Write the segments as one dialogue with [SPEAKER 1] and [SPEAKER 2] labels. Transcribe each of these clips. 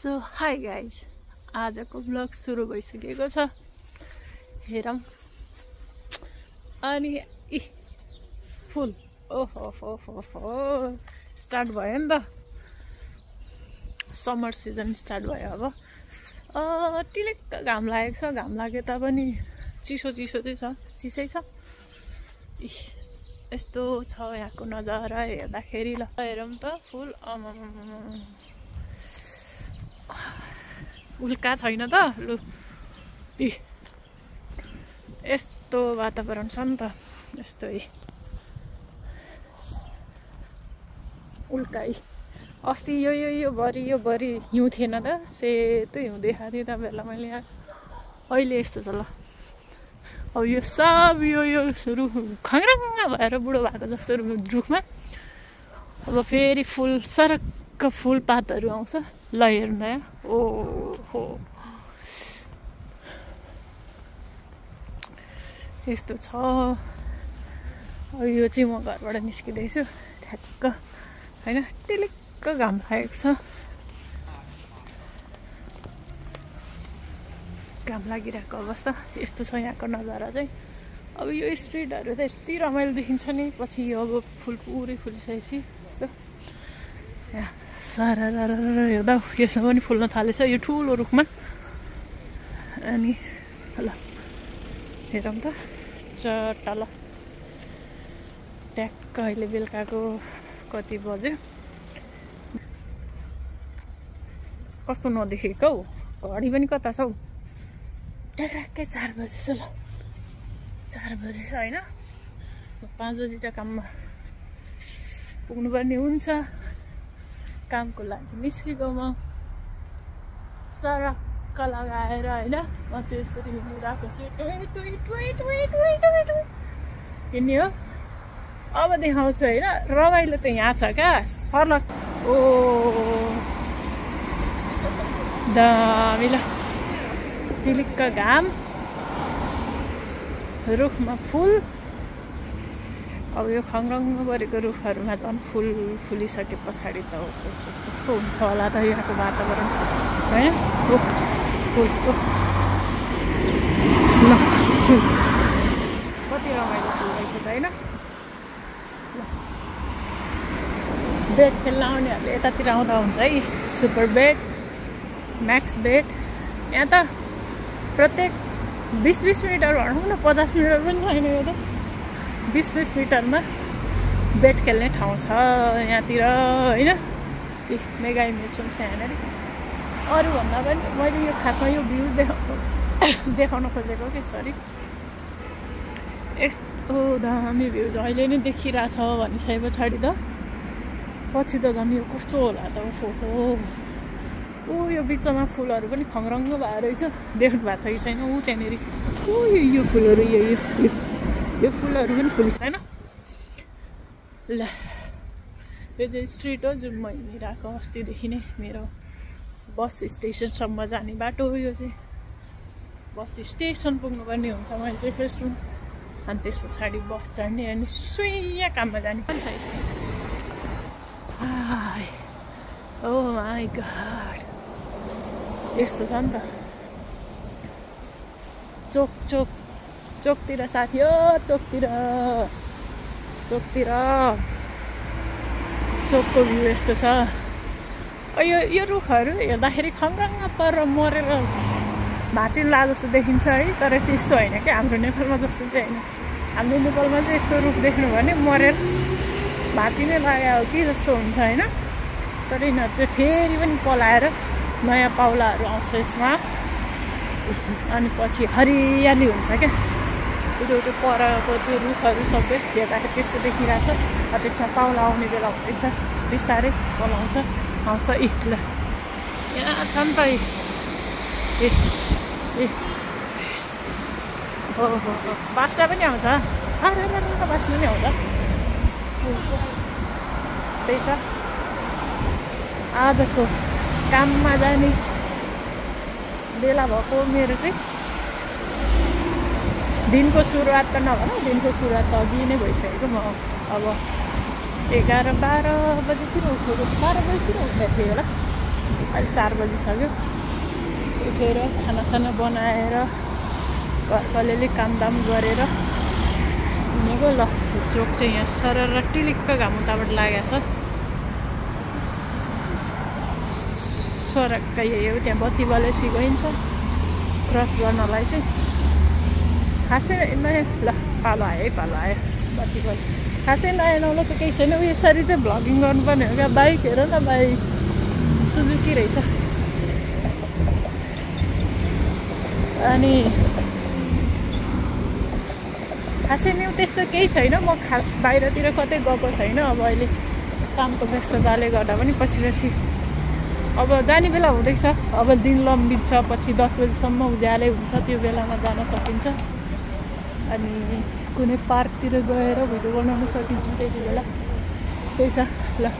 [SPEAKER 1] So hi guys, आजको blog सुरु भइसकेको छ। हेरौँ अनि फुल ओहो स्टार्ट भयो नि त। समर सिजन स्टार्ट भयो। अब टिलिक्क घाम लागेको छ। घाम लागे तापनि चिसो चाहिँ छ, चिसै छ। यस्तो छ यहाँको नजारा हेर्दाखेरि। ल हेरौँ त फुल। उल्का छैन त लु। यस्तो वातावरण छ नि त। यस्तो उल्काई अस्ति यो भरि हिउँ थिएन त, सेतो हिउँ देखाएको थियो त बेला मैले यहाँ। अहिले यस्तो छ ल। अब यो सब यो रुख खङ्ग्राङ्ग भएर बुढो भएको जस्तो रुखमा अब फेरि फुल सरक्क फुलपातहरू आउँछ। ल हेर्नु न, ओहो यस्तो छ। अब यो चाहिँ म घरबाट निस्किँदैछु ठ्याक्क होइन, टिलिक्क घाम लागेको छ। घाम लागिरहेको अवस्था यस्तो छ यहाँको नजारा चाहिँ। अब यो स्ट्रिटहरू त यति रमाइलो देखिन्छ नि। पछि यो अब फुल पुरै फुलिसकेपछि यस्तो यहाँ सारा हेर्दा यसमा पनि फुल्न थालेछ यो ठुलो रुखमा। अनि ल हेरौँ त चट्ट। ल ट्याक्क अहिले बेलुकाको कति बज्यो कस्तो नदेखेको हौ। घडी पनि कता छ हौ, ट्याक्कै 4 बजेछ। ल 4 बजेछ होइन। 5 बजी त काममा पुग्नुपर्ने हुन्छ। कामको लागि निस्केको म सरक्क लगाएर होइन। म चाहिँ यसरी हिँडिरहेको छु। हिँड्ने हो। अब देखाउँछु होइन। रमाइलो त यहाँ छ क्या सरक। ओ दामी। ल टिलिक्क घाम, रुखमा फुल। अब यो खङ्ग्रङ्ग परेको रुखहरूमा झन् फुल फुलिसके पछाडि त कस्तो हुन्छ होला त यहाँको वातावरण होइन। फुल ल कति रमाइलो फुल रहेछ त होइन। बेड खेल्न आउनेहरूले यतातिर आउँदा हुन्छ है। Super bed, Max bed. यहाँ त प्रत्येक 20-20 मिटर भनौँ न, 50 मिटर पनि छैन यो त। 20-20 मिटरमा बेड खेल्ने ठाउँ छ यहाँतिर होइन। मेगा इमेज पनि छ यहाँनिर। अरूभन्दा पनि मैले यो खासमा यो भ्युज देखाउन खोजेको कि सरी। यस्तो दामी भ्युज अहिले नै देखिरहेछ भनिसके पछाडि त पछि त झन् यो कस्तो होला त। यो बिचमा फुलहरू पनि खङ्ग्रङ्ग भएर रहेछ। देख्नु भएको छ कि छैन ऊ त्यहाँनिर। यो फुलहरू यो फुलहरू पनि फुलिन्छ होइन। ल यो चाहिँ स्ट्रिट हो जुन म हिँडिरहेको अस्तिदेखि नै। मेरो बस स्टेसनसम्म जाने बाटो हो यो चाहिँ। बस स्टेसन पुग्नुपर्ने हुन्छ मैले चाहिँ फर्स्ट। अनि त्यस पछाडि बस चढ्ने अनि सुइया काममा जाने पनि छैन। ओ माई गॉड यस्तो छ नि त। चोकतिर साथी हो, चोकको भ्यू यस्तो छ। यो रुखहरू हेर्दाखेरि खङ्ग्रङ्ग पर मरेर भाँचिन्ला जस्तो देखिन्छ है। तर त्यस्तो होइन क्या, हाम्रो नेपालमा जस्तो चाहिँ होइन। हाम्रो नेपालमा चाहिँ यस्तो रुख देख्नु भने मरेर भाँचिनै लाग्यो कि जस्तो हुन्छ होइन। तर यिनीहरू चाहिँ फेरि पनि पलाएर नयाँ पाउलाहरू आउँछ यसमा। अनि पछि हरियाली हुन्छ क्या। त्यो परको त्यो रुखहरू सबै हेर्दाखेरि त्यस्तो देखिरहेछ। त्यसमा पाउला आउने बेला हुँदैछ, बिस्तारै पलाउँछ आउँछ। ल यहाँ छ नि त ओहो बास्ना पनि आउँछ। बास्ना पनि आउँछ फुलको। त्यस्तै छ आजको काममा जाने बेला भएको मेरो चाहिँ। दिनको सुरुवात त नभनौँ, दिनको सुरुवात त अघि नै भइसकेको। म अब 11-12 बजीतिर उठेको, 12 बजीतिर उठेको थिएँ होला। अहिले 4 बजिसक्यो उठेर खानासाना बनाएर घरको अलिअलि कामदाम गरेर हिँडेको। ल चोक चाहिँ यहाँ सरर टिलिक्क घाम उताबाट लागेको छ। सरक्क यही हो, त्यहाँ बत्ती बलेसी गइन्छ क्रस गर्नलाई चाहिँ। खासै नयाँ ल पालो आयो बत्ती बल। खासै नयाँ नौलो त केही छैन। यसरी चाहिँ भ्लगिङ गर्नुपर्ने हो क्या। बाइक हेर न, बाइक सुजुकी रहेछ। अनि खासै नि त्यस्तो केही छैन। म खास बाहिरतिर कतै गएको छैन। अब अहिले कामको व्यस्तताले गर्दा पनि पछि अब जाने बेला हुँदैछ। अब दिन लम्बिन्छ, पछि 10 बजीसम्म उज्यालै हुन्छ, त्यो बेलामा जान सकिन्छ। अनि कुनै पार्कतिर गएर भिडियो बनाउन सकिन्छ त्यति बेला। त्यस्तै छ। ल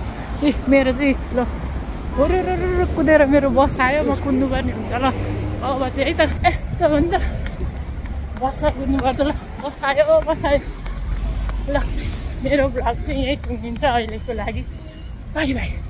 [SPEAKER 1] मेरो चाहिँ ल हुरुरुरु कुदेर मेरो बस आयो, म कुद्नुपर्ने हुन्छ। ल अब चाहिँ है त यस्तो हो नि त, बसमा कुद्नुपर्छ। ल बस आयो। ल मेरो भ्लग चाहिँ यहीँ टुङ्गिन्छ अहिलेको लागि। By by.